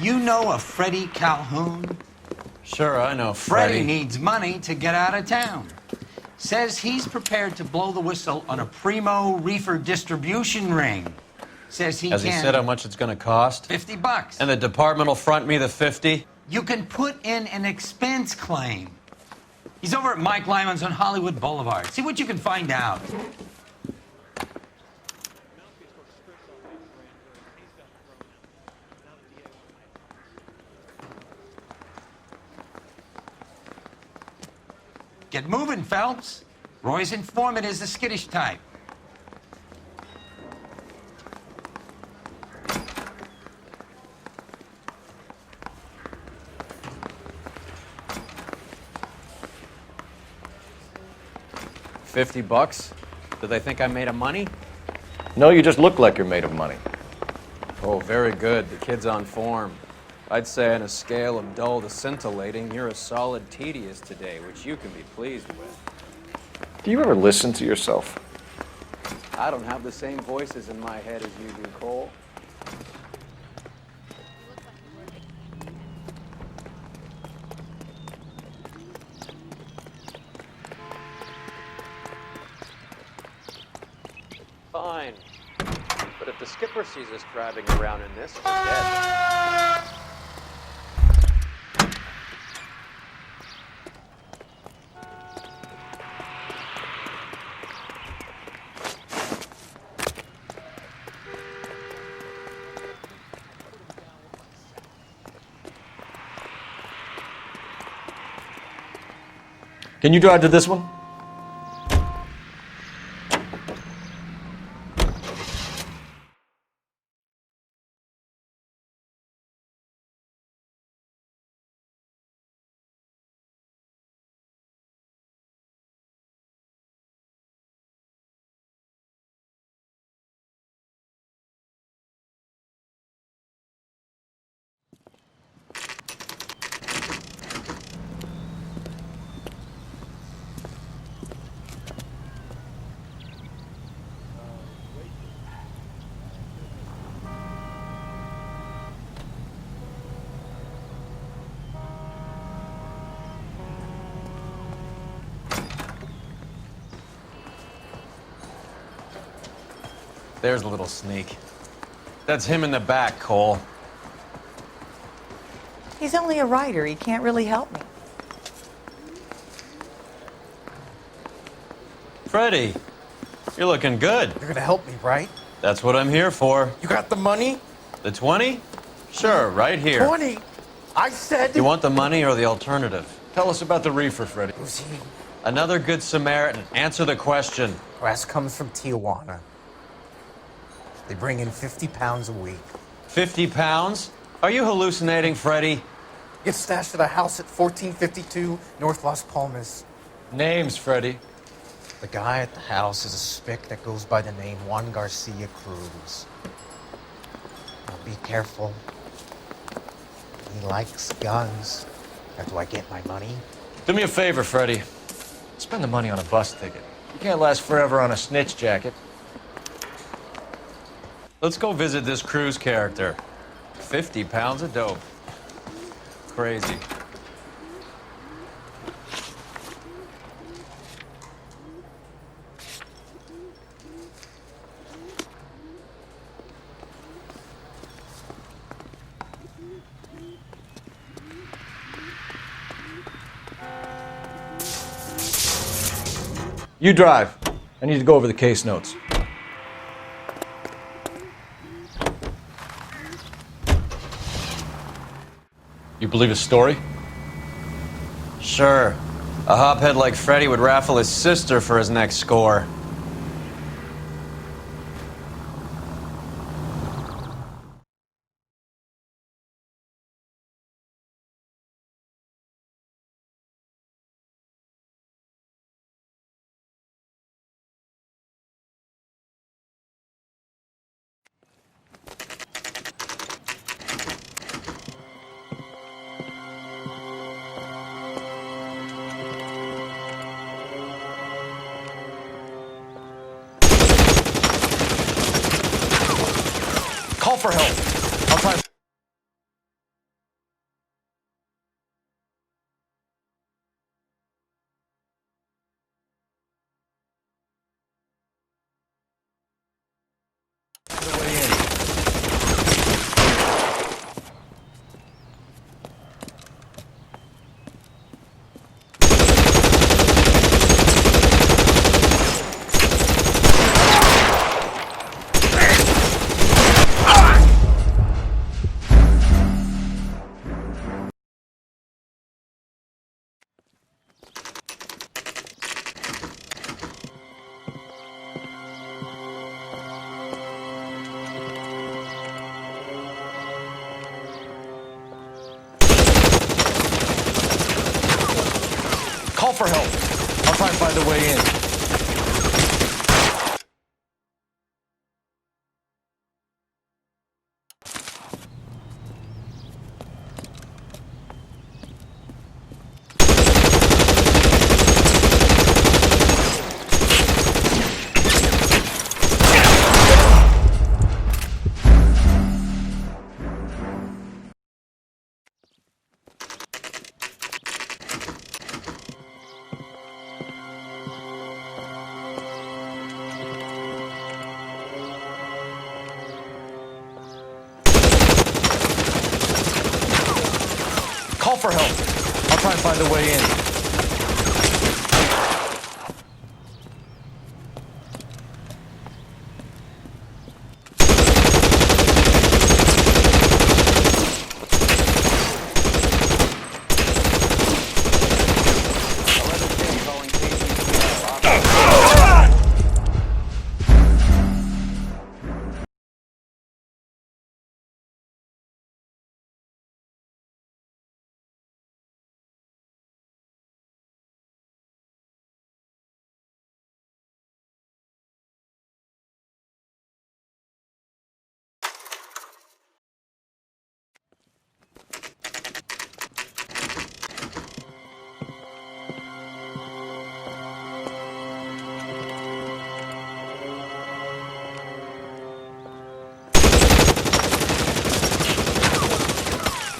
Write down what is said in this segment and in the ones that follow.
You know a Freddie Calhoun? Sure, I know Freddie needs money to get out of town. Says he's prepared to blow the whistle on a primo Reefer distribution ring. Says he Has he said how much it's going to cost? $50. And the department will front me the 50? You can put in an expense claim. He's over at Mike Lyman's on Hollywood Boulevard. See what you can find out. Get moving, Phelps. Roy's informant is the skittish type. $50? Do they think I'm made of money? No, you just look like you're made of money. Oh, very good. The kid's on form. I'd say on a scale of dull to scintillating, you're a solid tedious today, which you can be pleased with. Do you ever listen to yourself? I don't have the same voices in my head as you do, Cole. Fine. But if the skipper sees us driving around in this, we're dead. Can you drive to this one? There's a little sneak. That's him in the back, Cole. He's only a writer. He can't really help me. Freddie, you're looking good. You're gonna help me, right? That's what I'm here for. You got the money? The 20? Sure, right here. 20? I said... You want the money or the alternative? Tell us about the reefer, Freddie. Who's he? Another good Samaritan. Answer the question. Grass comes from Tijuana. They bring in 50 pounds a week. 50 pounds? Are you hallucinating, Freddie? Gets stashed at a house at 1452 North Las Palmas. Names, Freddie. The guy at the house is a spick that goes by the name Juan Garcia Cruz. Now be careful. He likes guns. How do I get my money? Do me a favor, Freddie. Spend the money on a bus ticket. You can't last forever on a snitch jacket. Let's go visit this Cruz character. 50 pounds of dope. Crazy. You drive. I need to go over the case notes. You believe his story? Sure. A hophead like Freddie would raffle his sister for his next score. Call for help. I'll try. for help. I'll try and find a way in. Call for help. I'll try and find a way in.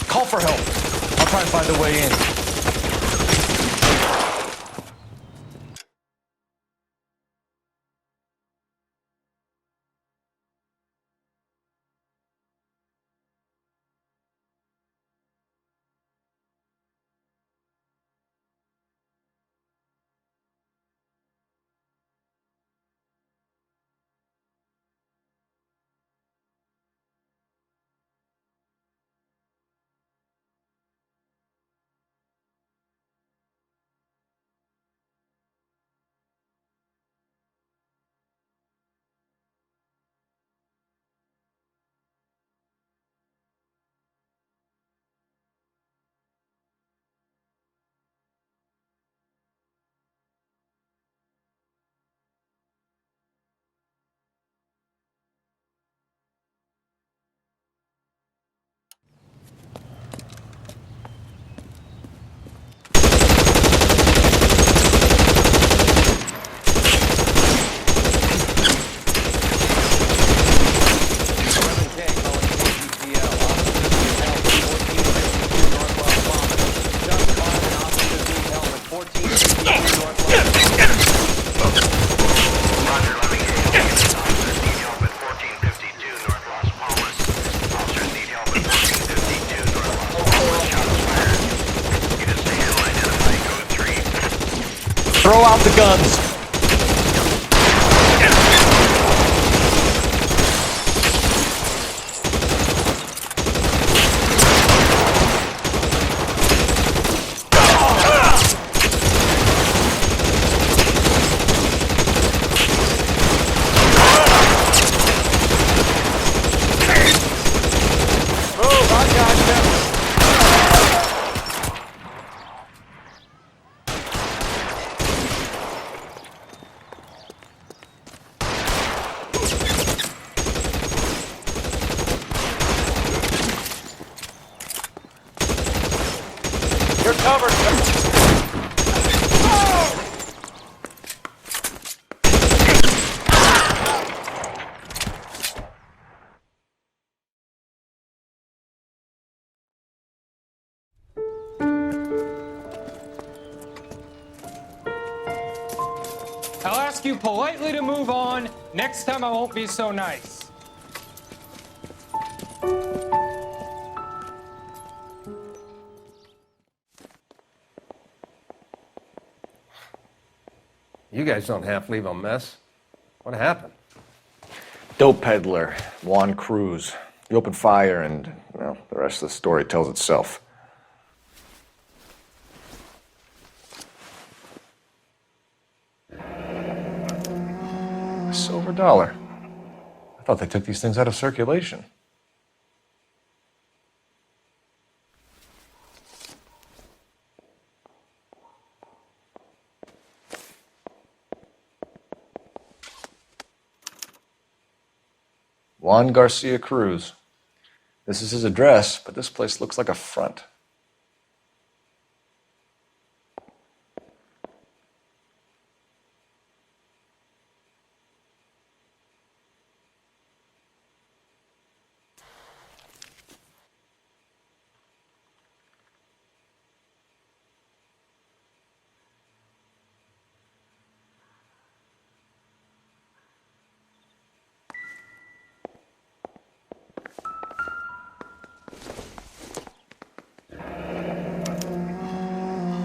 Call for help. I'll try and find a way in. Throw out the guns. You're covered. I'll ask you politely to move on. Next time I won't be so nice. You guys don't half leave a mess. What happened? Dope peddler, Juan Cruz. He opened fire and, well, the rest of the story tells itself. A silver dollar. I thought they took these things out of circulation. Juan Garcia Cruz. This is his address, but this place looks like a front.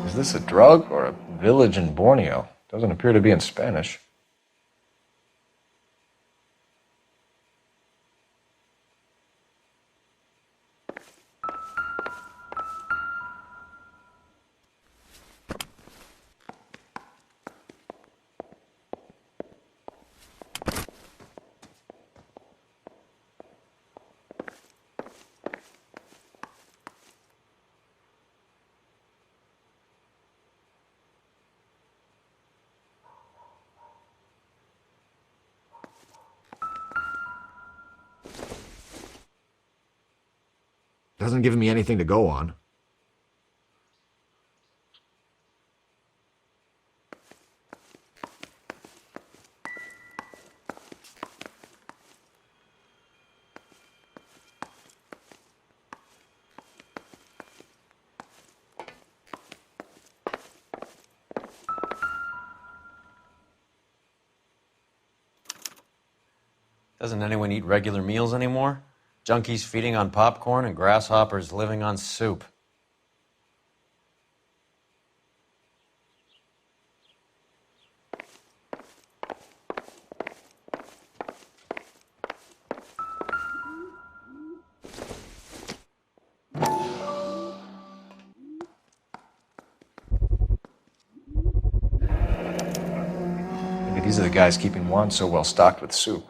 Is this a drug or a village in Borneo? Doesn't appear to be in Spanish. Doesn't give me anything to go on. Doesn't anyone eat regular meals anymore? Junkies feeding on popcorn and grasshoppers living on soup. Maybe these are the guys keeping Juan so well stocked with soup.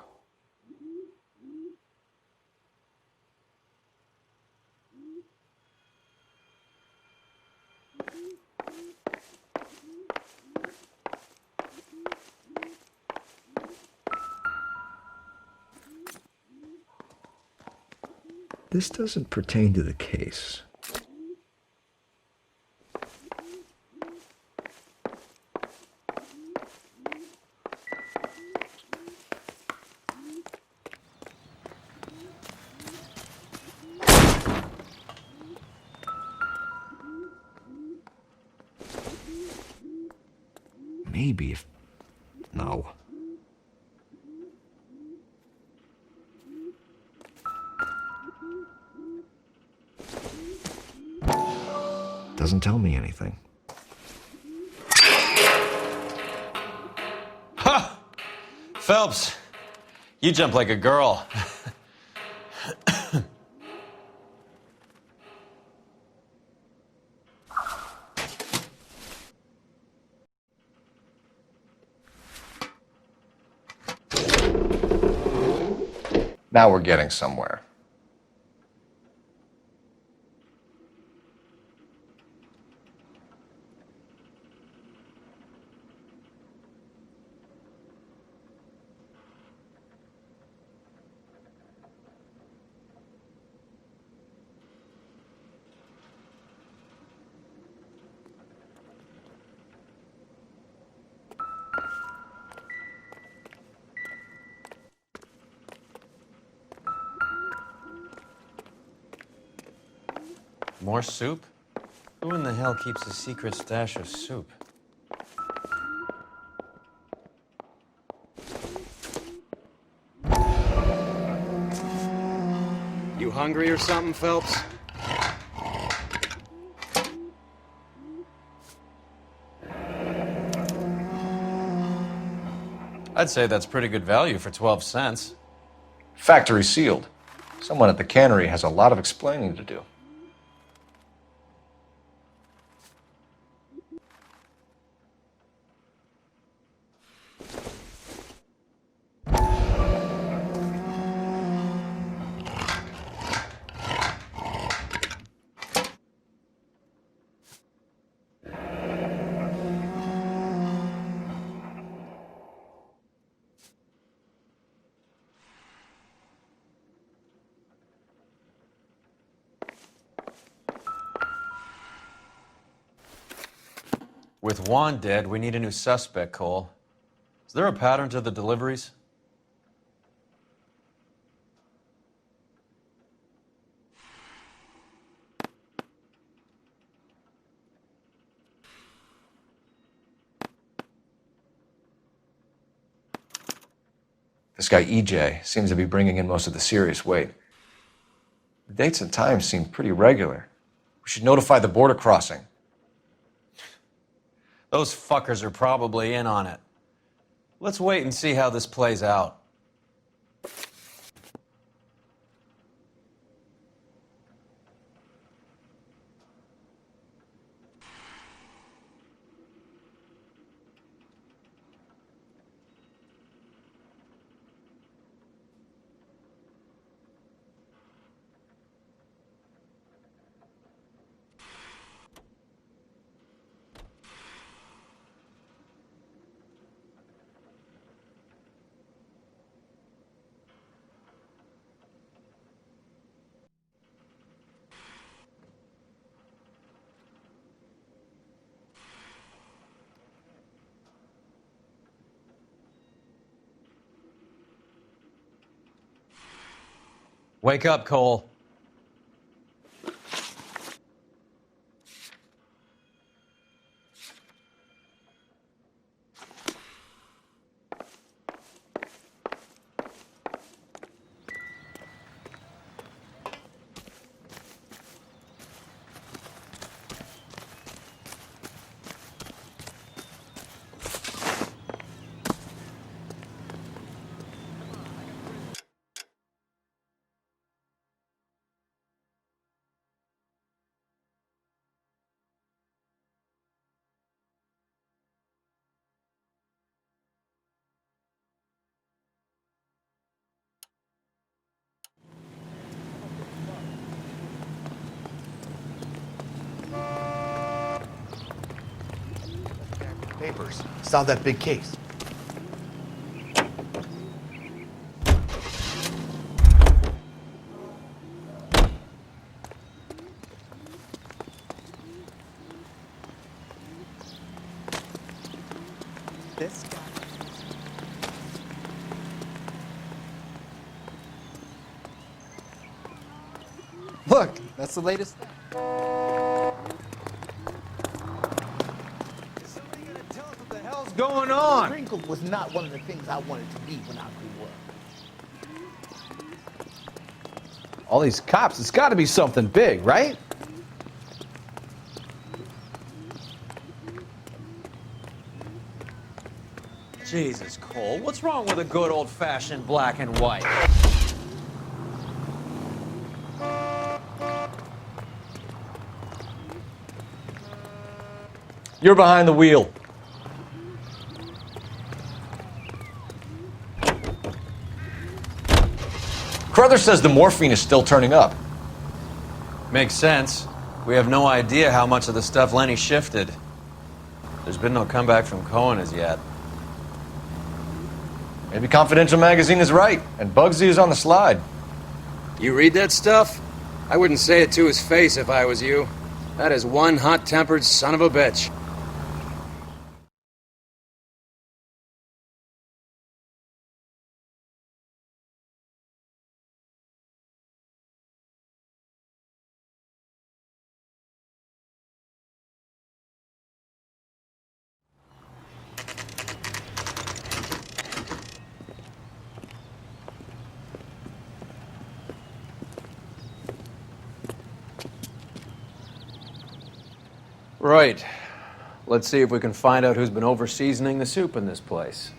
This doesn't pertain to the case. Maybe if... No. Doesn't tell me anything. Ha! Phelps, you jump like a girl. Now we're getting somewhere. More soup? Who in the hell keeps a secret stash of soup? You hungry or something, Phelps? I'd say that's pretty good value for 12 cents. Factory sealed. Someone at the cannery has a lot of explaining to do. With Juan dead, we need a new suspect, Cole. Is there a pattern to the deliveries? This guy EJ seems to be bringing in most of the serious weight. The dates and times seem pretty regular. We should notify the border crossing. Those fuckers are probably in on it. Let's wait and see how this plays out. Wake up, Cole. Papers. Saw that big case. This guy. Look, that's the latest. What's going on? Sprinkle was not one of the things I wanted to be when I grew up. All these cops, it's got to be something big, right? Jesus, Cole, what's wrong with a good old-fashioned black and white? You're behind the wheel. Carruthers says the morphine is still turning up. Makes sense. We have no idea how much of the stuff Lenny shifted. There's been no comeback from Cohen as yet. Maybe Confidential Magazine is right, and Bugsy is on the slide. You read that stuff? I wouldn't say it to his face if I was you. That is one hot-tempered son of a bitch. Right. Let's see if we can find out who's been over-seasoning the soup in this place.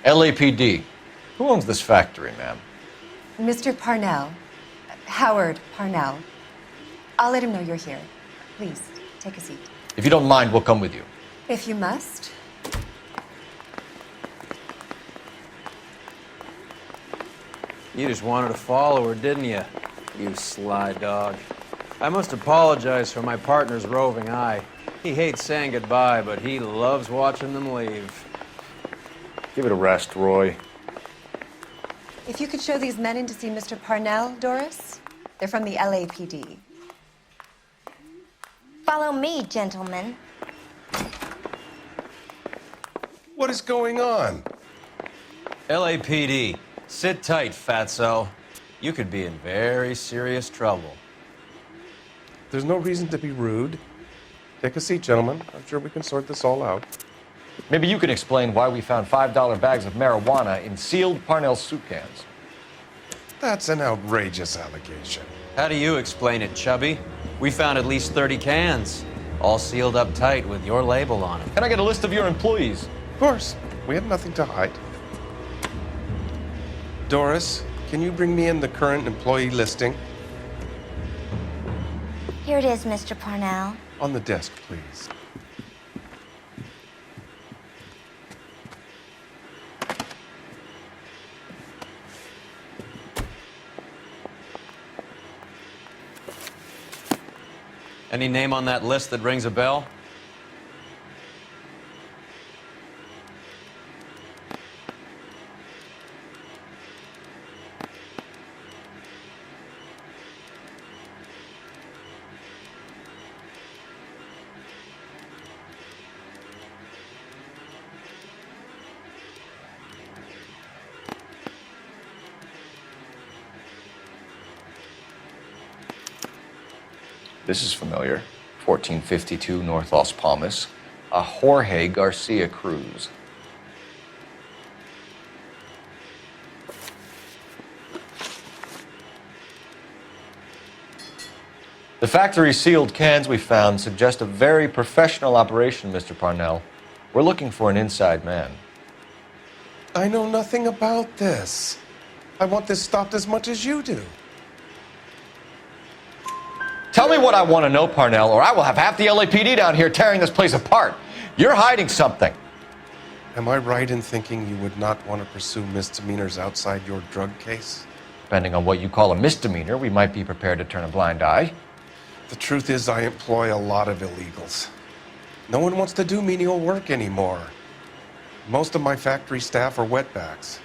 LAPD. Who owns this factory, ma'am? Mr. Parnell. Howard Parnell. I'll let him know you're here. Please, take a seat. If you don't mind, we'll come with you. If you must. You just wanted to follow her, didn't you? You sly dog. I must apologize for my partner's roving eye. He hates saying goodbye, but he loves watching them leave. Give it a rest, Roy. If you could show these men in to see Mr. Parnell, Doris. They're from the LAPD. Follow me, gentlemen. What is going on? LAPD, sit tight, fatso. You could be in very serious trouble. There's no reason to be rude. Take a seat, gentlemen. I'm sure we can sort this all out. Maybe you can explain why we found $5 bags of marijuana in sealed Parnell soup cans. That's an outrageous allegation. How do you explain it, Chubby? We found at least 30 cans, all sealed up tight with your label on them. Can I get a list of your employees? Of course. We have nothing to hide. Doris, can you bring me in the current employee listing? Here it is, Mr. Parnell. On the desk, please. Any name on that list that rings a bell? This is familiar. 1452 North Las Palmas. A Jorge Garcia Cruz. The factory sealed cans we found suggest a very professional operation, Mr. Parnell. We're looking for an inside man. I know nothing about this. I want this stopped as much as you do. Tell me what I want to know, Parnell, or I will have half the LAPD down here tearing this place apart. You're hiding something. Am I right in thinking you would not want to pursue misdemeanors outside your drug case? Depending on what you call a misdemeanor, we might be prepared to turn a blind eye. The truth is, I employ a lot of illegals. No one wants to do menial work anymore. Most of my factory staff are wetbacks.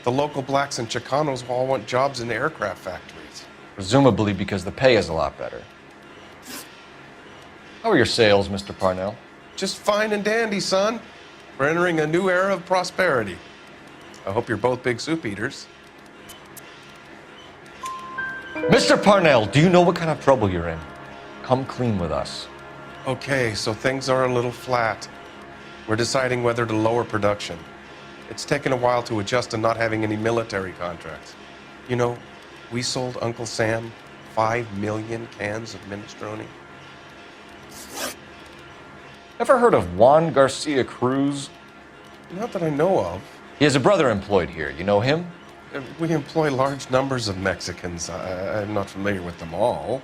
The local blacks and Chicanos all want jobs in aircraft factories. Presumably because the pay is a lot better. How are your sales, Mr. Parnell? Just fine and dandy, son. We're entering a new era of prosperity. I hope you're both big soup eaters. Mr. Parnell, do you know what kind of trouble you're in? Come clean with us. Okay, so things are a little flat. We're deciding whether to lower production. It's taken a while to adjust to not having any military contracts. You know, we sold Uncle Sam 5 million cans of minestrone. Ever heard of Juan Garcia Cruz? Not that I know of. He has a brother employed here. You know him? We employ large numbers of Mexicans. I'm not familiar with them all.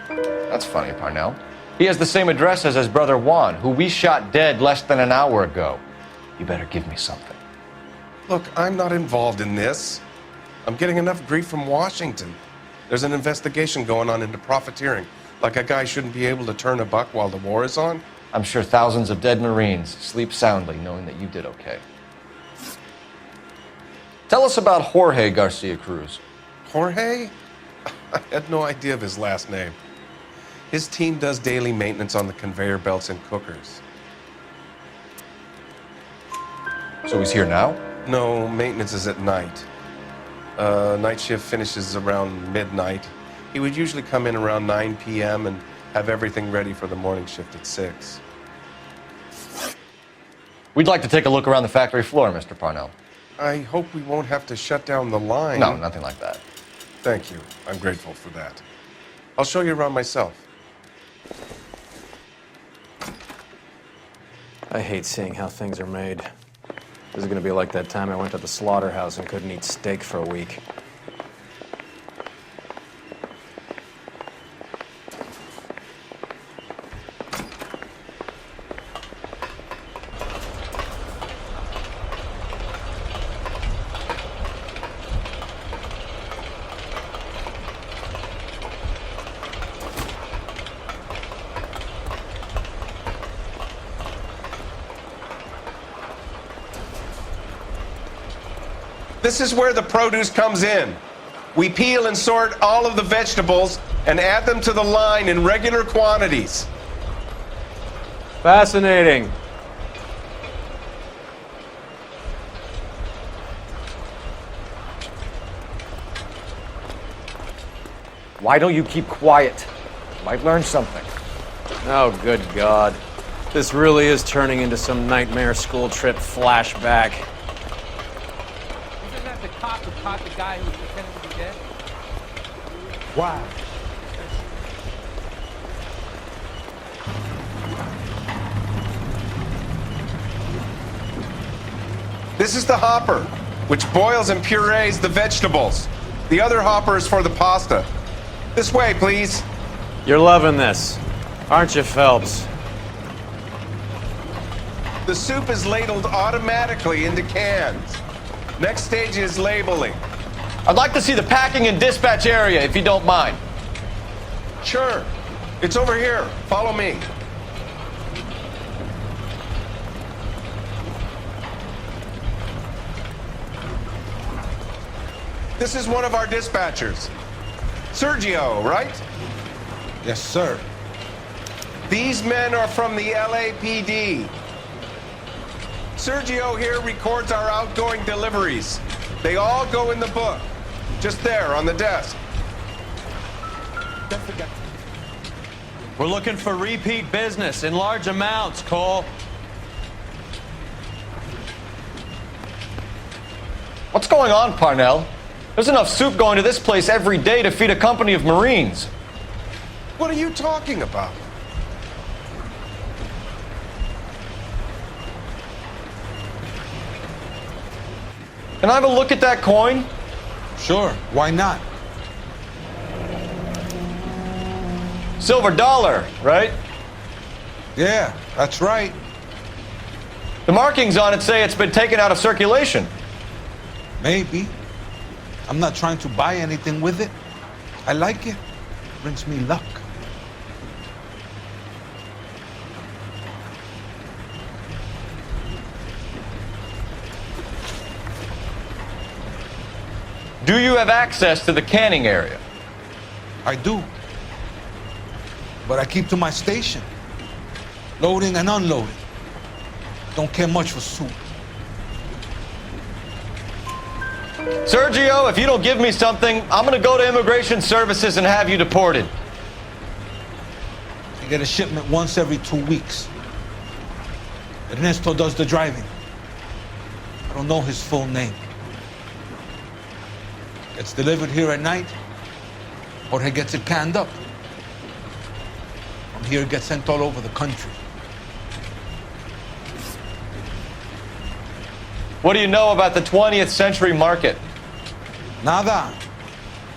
That's funny, Parnell. He has the same address as his brother Juan, who we shot dead less than an hour ago. You better give me something. Look, I'm not involved in this. I'm getting enough grief from Washington. There's an investigation going on into profiteering. Like a guy shouldn't be able to turn a buck while the war is on. I'm sure thousands of dead Marines sleep soundly knowing that you did okay. Tell us about Jorge Garcia Cruz. Jorge? I had no idea of his last name. His team does daily maintenance on the conveyor belts and cookers. So he's here now? No, maintenance is at night. Night shift finishes around midnight. He would usually come in around 9 p.m. and have everything ready for the morning shift at 6. We'd like to take a look around the factory floor, Mr. Parnell. I hope we won't have to shut down the line. No, nothing like that. Thank you. I'm grateful for that. I'll show you around myself. I hate seeing how things are made. This is gonna be like that time I went to the slaughterhouse and couldn't eat steak for a week. This is where the produce comes in. We peel and sort all of the vegetables and add them to the line in regular quantities. Fascinating. Why don't you keep quiet? Might learn something. Oh, good God. This really is turning into some nightmare school trip flashback. Isn't that the cop who caught the guy who was pretending to be dead? Why? This is the hopper, which boils and purees the vegetables. The other hopper is for the pasta. This way, please. You're loving this, aren't you, Phelps? The soup is ladled automatically into cans. Next stage is labeling. I'd like to see the packing and dispatch area, if you don't mind. Sure. It's over here. Follow me. This is one of our dispatchers. Sergio, right? Yes, sir. These men are from the LAPD. Sergio here records our outgoing deliveries. They all go in the book. Just there on the desk. Don't forget. We're looking for repeat business in large amounts, Cole. What's going on, Parnell? There's enough soup going to this place every day to feed a company of Marines. What are you talking about? Can I have a look at that coin? Sure, why not? Silver dollar, right? Yeah, that's right. The markings on it say it's been taken out of circulation. Maybe. I'm not trying to buy anything with it. I like it. Brings me luck. Do you have access to the canning area? I do. But I keep to my station. Loading and unloading. Don't care much for soup. Sergio, if you don't give me something, I'm gonna go to Immigration Services and have you deported. I get a shipment once every 2 weeks. Ernesto does the driving. I don't know his full name. Gets delivered here at night, or he gets it canned up. From here, it gets sent all over the country. What do you know about the 20th century market? Nada.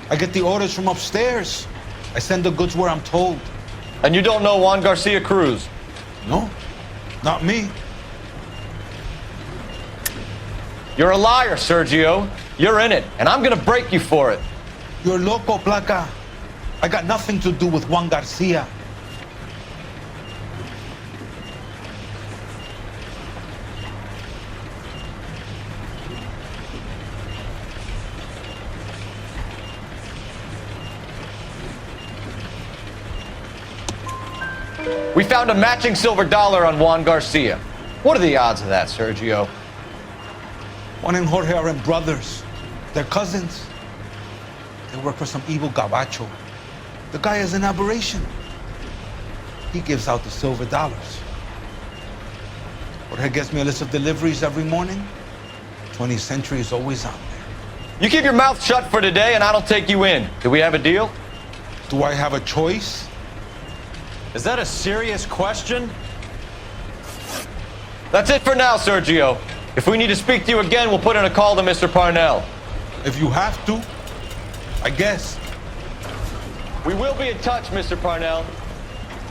I get the orders from upstairs. I send the goods where I'm told. And you don't know Juan Garcia Cruz? No, not me. You're a liar, Sergio. You're in it, and I'm gonna break you for it. You're loco, Placa. I got nothing to do with Juan Garcia. We found a matching silver dollar on Juan Garcia. What are the odds of that, Sergio? Juan and Jorge are brothers. They're cousins. They work for some evil gabacho. The guy is an aberration. He gives out the silver dollars. Jorge gets me a list of deliveries every morning. 20th century is always on there. You keep your mouth shut for today, and I don't take you in. Do we have a deal? Do I have a choice? Is that a serious question? That's it for now, Sergio. If we need to speak to you again, we'll put in a call to Mr. Parnell. If you have to, I guess. We will be in touch, Mr. Parnell.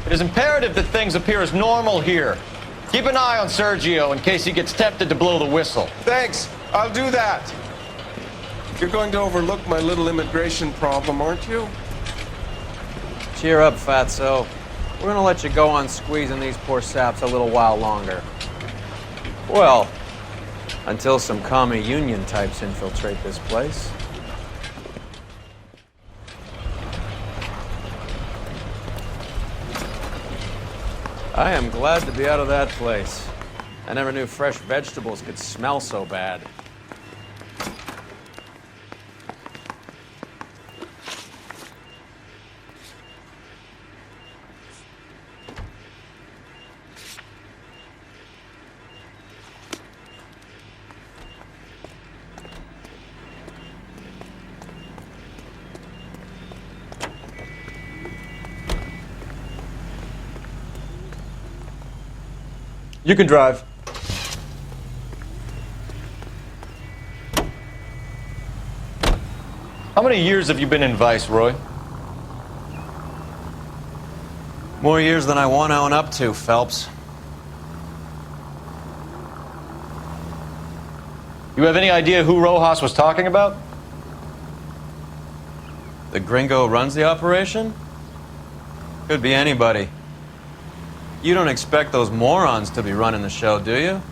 It is imperative that things appear as normal here. Keep an eye on Sergio in case he gets tempted to blow the whistle. Thanks. I'll do that. You're going to overlook my little immigration problem, aren't you? Cheer up, fatso. We're gonna let you go on squeezing these poor saps a little while longer. Well, until some commie union types infiltrate this place. I am glad to be out of that place. I never knew fresh vegetables could smell so bad. You can drive. How many years have you been in Vice, Roy? More years than I want to own up to, Phelps. You have any idea who Rojas was talking about? The gringo runs the operation? Could be anybody. You don't expect those morons to be running the show, do you?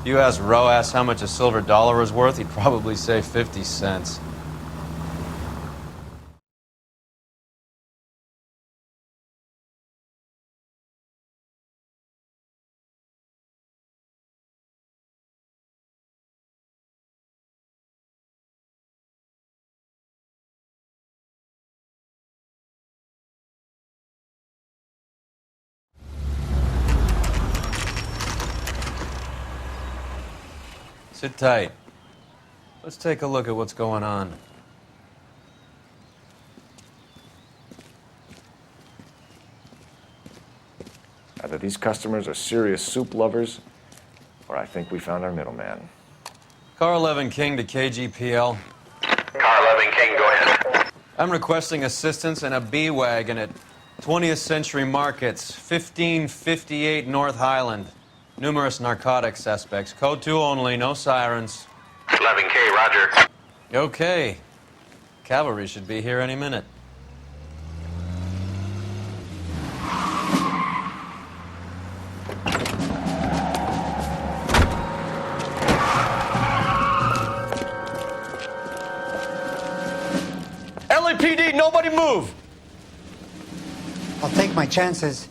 If you asked Rojas how much a silver dollar is worth, he'd probably say 50 cents. Sit tight. Let's take a look at what's going on. Either these customers are serious soup lovers, or I think we found our middleman. Car 11 King to KGPL. Car 11 King, go ahead. I'm requesting assistance in a B-Wagon at 20th Century Markets, 1558 North Highland. Numerous narcotic suspects. Code 2 only, no sirens. 11K, roger. Okay. Cavalry should be here any minute. LAPD, nobody move! I'll take my chances.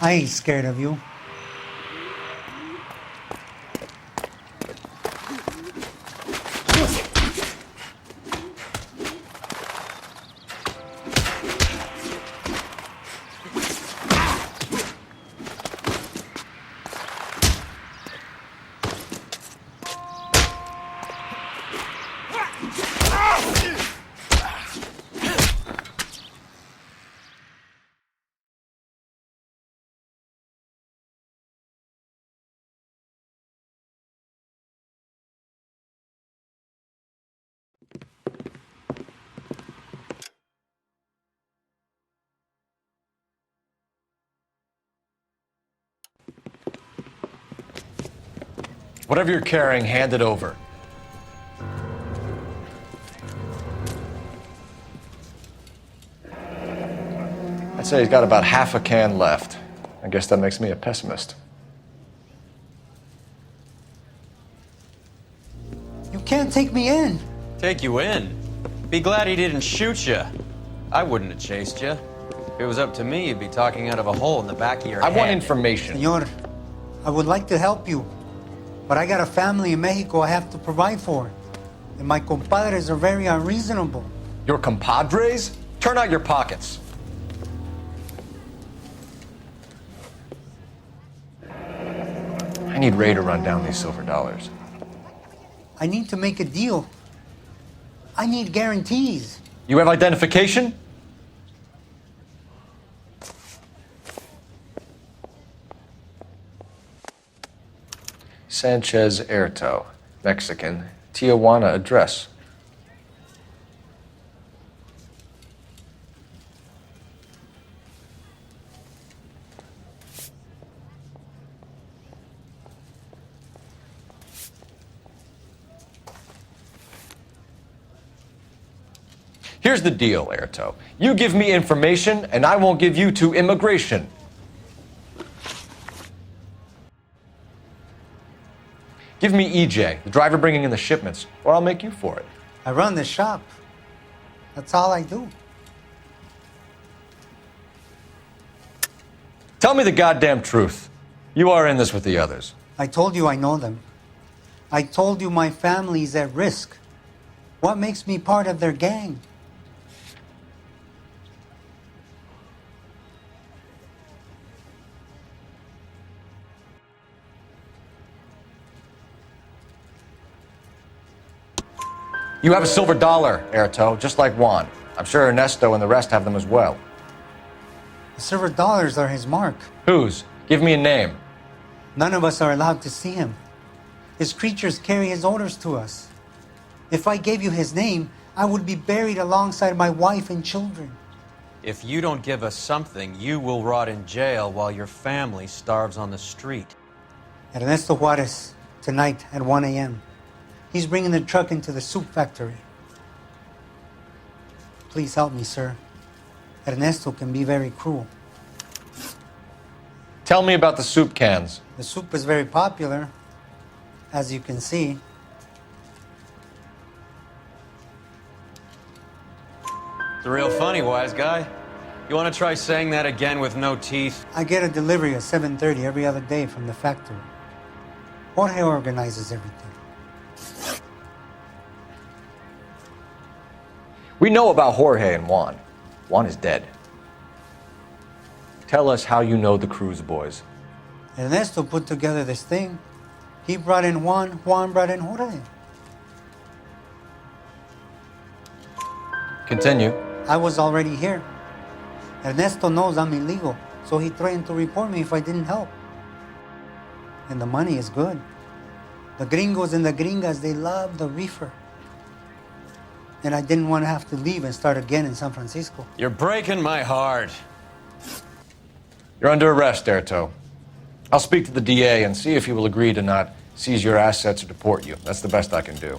I ain't scared of you. Whatever you're carrying, hand it over. I'd say he's got about half a can left. I guess that makes me a pessimist. You can't take me in. Take you in? Be glad he didn't shoot you. I wouldn't have chased you. If it was up to me, you'd be talking out of a hole in the back of your head. I want information. Senor, I would like to help you, but I got a family in Mexico I have to provide for. And my compadres are very unreasonable. Your compadres? Turn out your pockets. I need Ray to run down these silver dollars. I need to make a deal. I need guarantees. You have identification? Sanchez Erto, Mexican, Tijuana address. Here's the deal, Erto. You give me information, and I won't give you to immigration. Give me EJ, the driver bringing in the shipments, or I'll make you for it. I run the shop. That's all I do. Tell me the goddamn truth. You are in this with the others. I told you I know them. I told you my family's at risk. What makes me part of their gang? You have a silver dollar, Erto, just like Juan. I'm sure Ernesto and the rest have them as well. The silver dollars are his mark. Whose? Give me a name. None of us are allowed to see him. His creatures carry his orders to us. If I gave you his name, I would be buried alongside my wife and children. If you don't give us something, you will rot in jail while your family starves on the street. Ernesto Juarez, tonight at 1 a.m. He's bringing the truck into the soup factory. Please help me, sir. Ernesto can be very cruel. Tell me about the soup cans. The soup is very popular, as you can see. It's real funny, wise guy. You want to try saying that again with no teeth? I get a delivery at 7:30 every other day from the factory. Jorge organizes everything. We know about Jorge and Juan. Juan is dead. Tell us how you know the Cruz boys. Ernesto put together this thing. He brought in Juan, Juan brought in Jorge. Continue. I was already here. Ernesto knows I'm illegal, so he threatened to report me if I didn't help. And the money is good. The gringos and the gringas, they love the reefer. And I didn't want to have to leave and start again in San Francisco. You're breaking my heart. You're under arrest, Erto. I'll speak to the DA and see if he will agree to not seize your assets or deport you. That's the best I can do.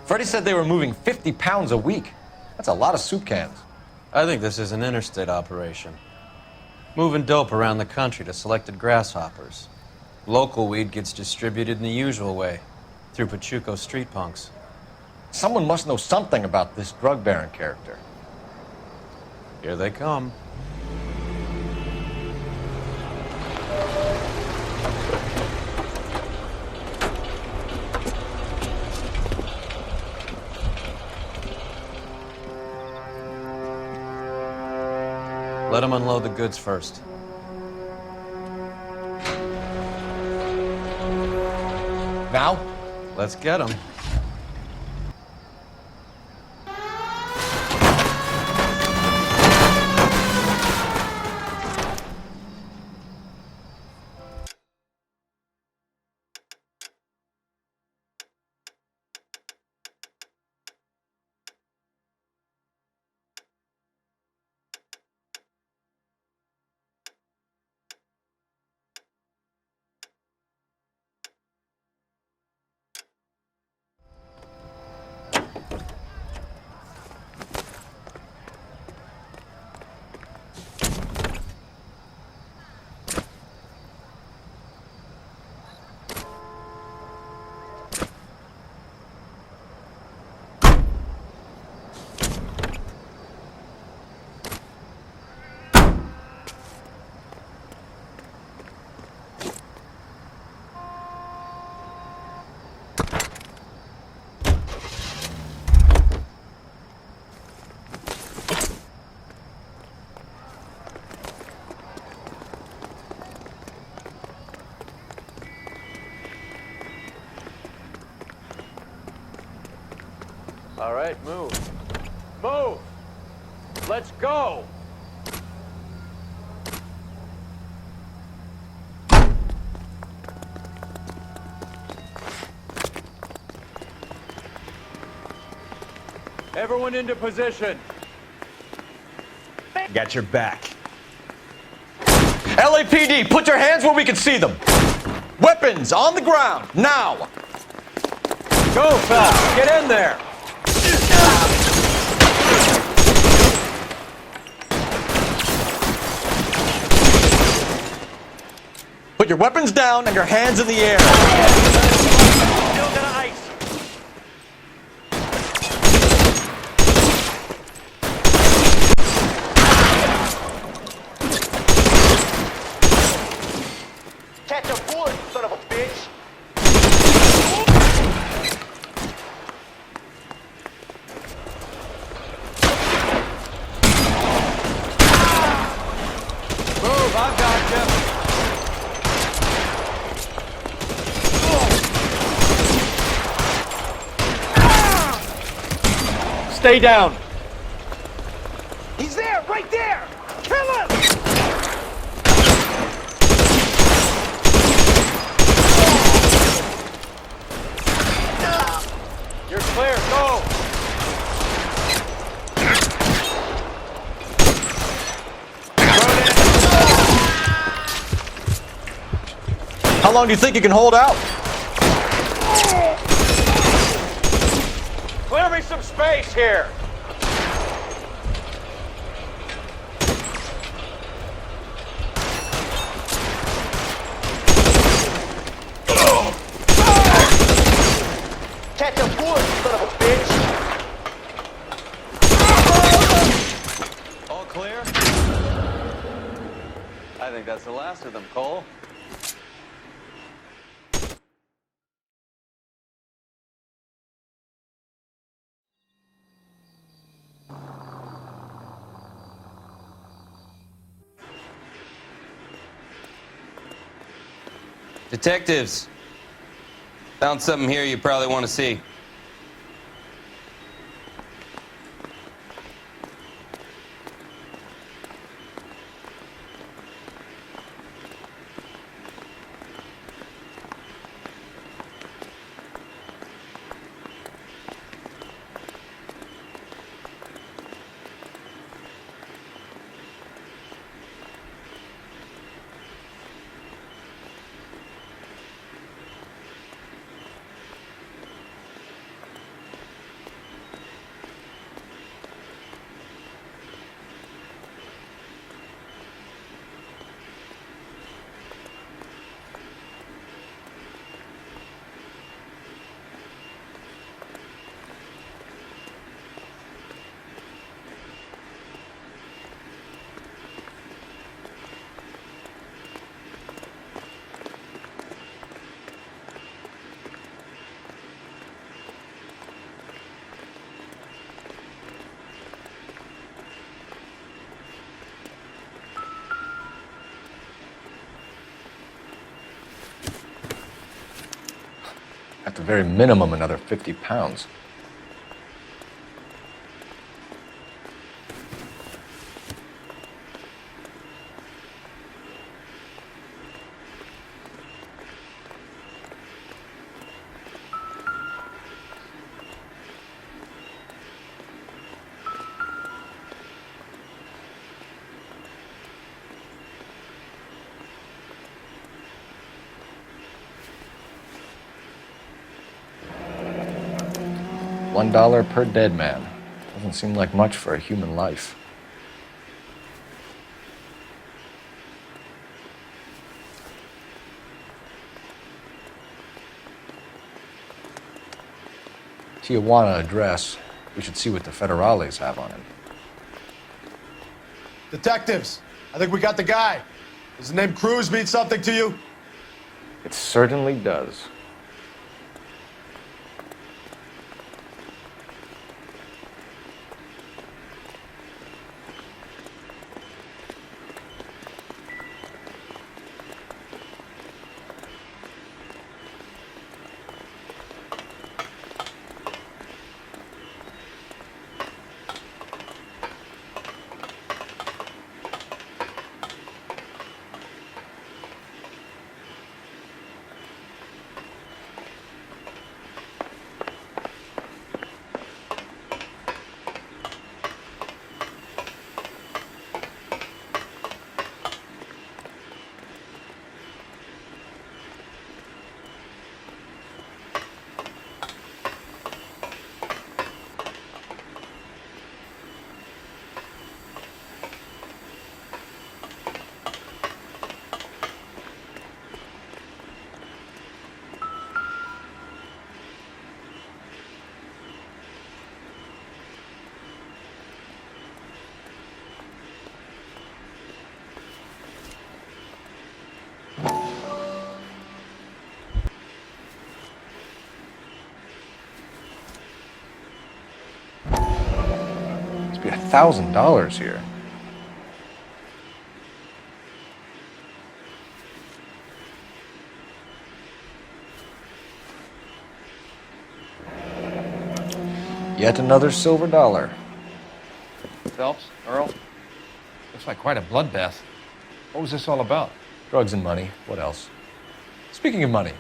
Freddie said they were moving 50 pounds a week. That's a lot of soup cans. I think this is an interstate operation. Moving dope around the country to selected grasshoppers. Local weed gets distributed in the usual way, through Pachuco street punks. Someone must know something about this drug baron character. Here they come. Let them unload the goods first. Now? Let's get them. All right, move. Move! Let's go! Everyone into position. Got your back. LAPD, put your hands where we can see them. Weapons on the ground, now. Go fast! Get in there! Put your weapons down and your hands in the air. Still gonna ice. Catch a bullet, you son of a bitch. Move, I've got you. Stay down. He's there, right there! Kill him! You're clear, go! How long do you think you can hold out? Clear me some space here! Catch a bullet, you son of a bitch. All clear? I think that's the last of them, Cole. Detectives, found something here you probably want to see. At the very minimum, another 50 pounds. $1 per dead man. Doesn't seem like much for a human life. Tijuana address. We should see what the federales have on him. Detectives, I think we got the guy. Does the name Cruz mean something to you? It certainly does. $1,000 here. Yet another silver dollar. Phelps, Earl, looks like quite a bloodbath. What was this all about? Drugs and money. What else? Speaking of money,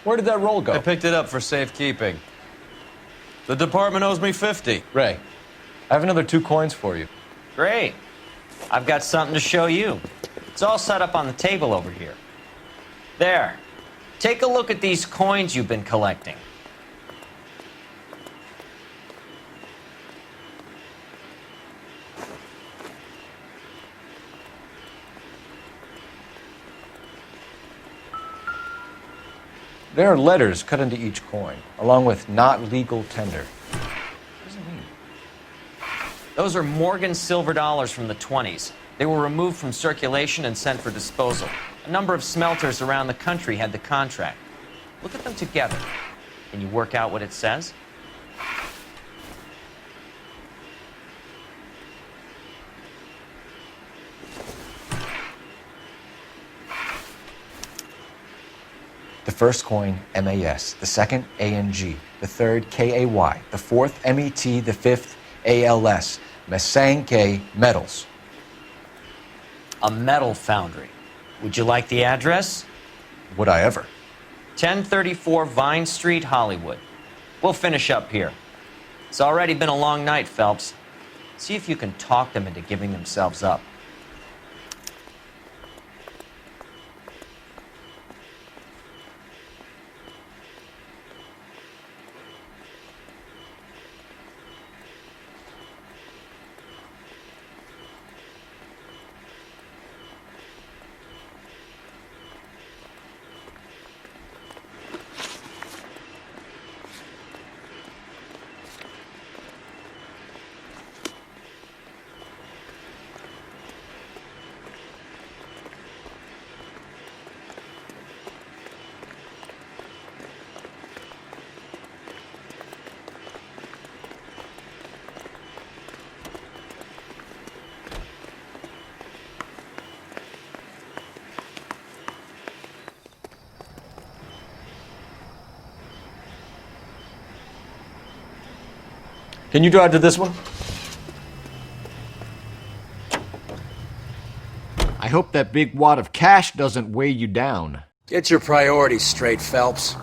where did that roll go? I picked it up for safekeeping. The department owes me 50. Ray, I have another 2 coins for you. Great. I've got something to show you. It's all set up on the table over here. There. Take a look at these coins you've been collecting. There are letters cut into each coin, along with not legal tender. What does it mean? Those are Morgan silver dollars from the 20s. They were removed from circulation and sent for disposal. A number of smelters around the country had the contract. Look at them together. Can you work out what it says? The first coin, MAS. The second, ANG. The third, KAY. The fourth, MET. The fifth, ALS. Masanke Metals. A metal foundry. Would you like the address? Would I ever? 1034 Vine Street, Hollywood. We'll finish up here. It's already been a long night, Phelps. See if you can talk them into giving themselves up. Can you drive to this one? I hope that big wad of cash doesn't weigh you down. Get your priorities straight, Phelps.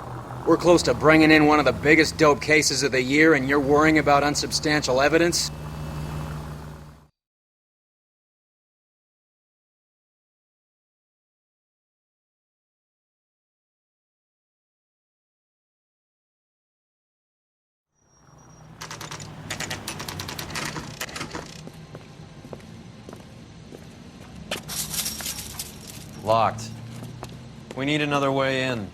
We're close to bringing in one of the biggest dope cases of the year, and you're worrying about unsubstantial evidence? Locked. We need another way in.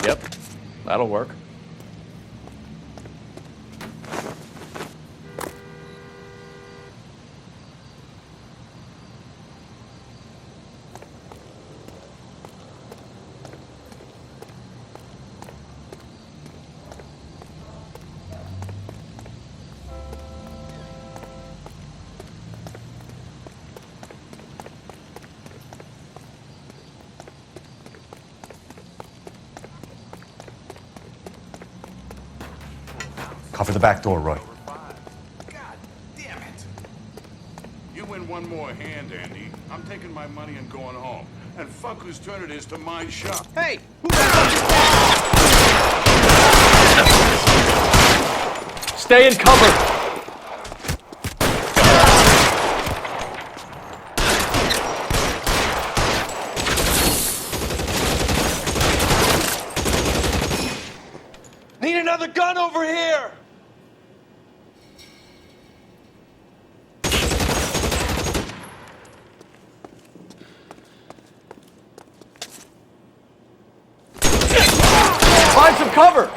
Yep, that'll work. to the back door, Roy. You win one more hand, Andy. I'm taking my money and going home. And fuck whose turn it is to my shop. Hey! Stay in cover! Need another gun over here! Find some cover!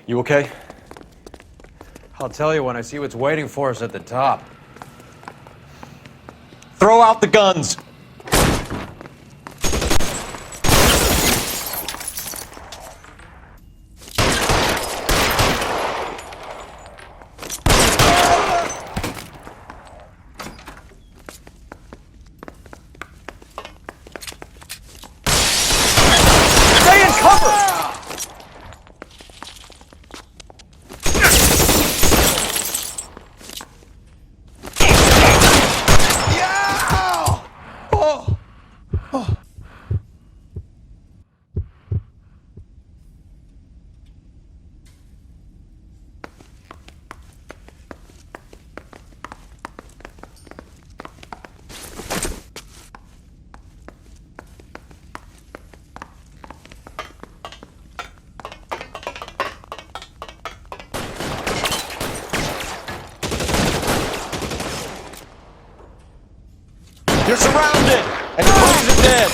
You okay? I'll tell you when I see what's waiting for us at the top. Throw out the guns! Stay in cover! You're surrounded! And the police are dead!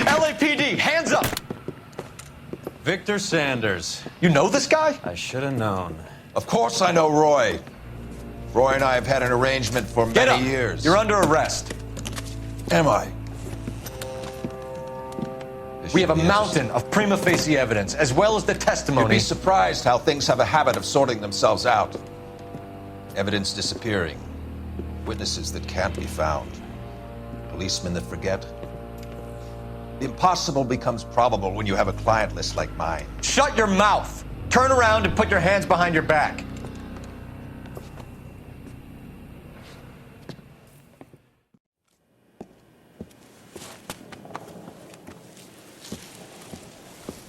LAPD, hands up! Victor Sanders. You know this guy? I should have known. Of course I know Roy. Roy and I have had an arrangement for Get many up. years. You're under arrest. Am I? We have a mountain of prima facie evidence, as well as the You'd testimony. be surprised how things have a habit of sorting themselves out. Evidence disappearing. Witnesses that can't be found. Policemen that forget. The impossible becomes probable when you have a client list like mine. Shut your mouth! Turn around and put your hands behind your back.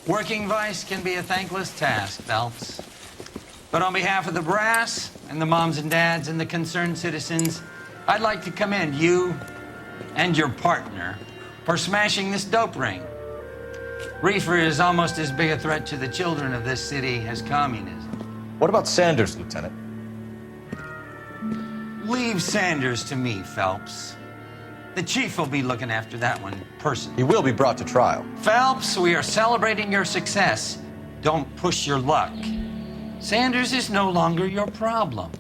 Working vice can be a thankless task, Phelps. But on behalf of the brass and the moms and dads and the concerned citizens, I'd like to commend you and your partner for smashing this dope ring. Reefer is almost as big a threat to the children of this city as communism. What about Sanders, Lieutenant? Leave Sanders to me, Phelps. The chief will be looking after that one personally. He will be brought to trial. Phelps, we are celebrating your success. Don't push your luck. Sanders is no longer your problem.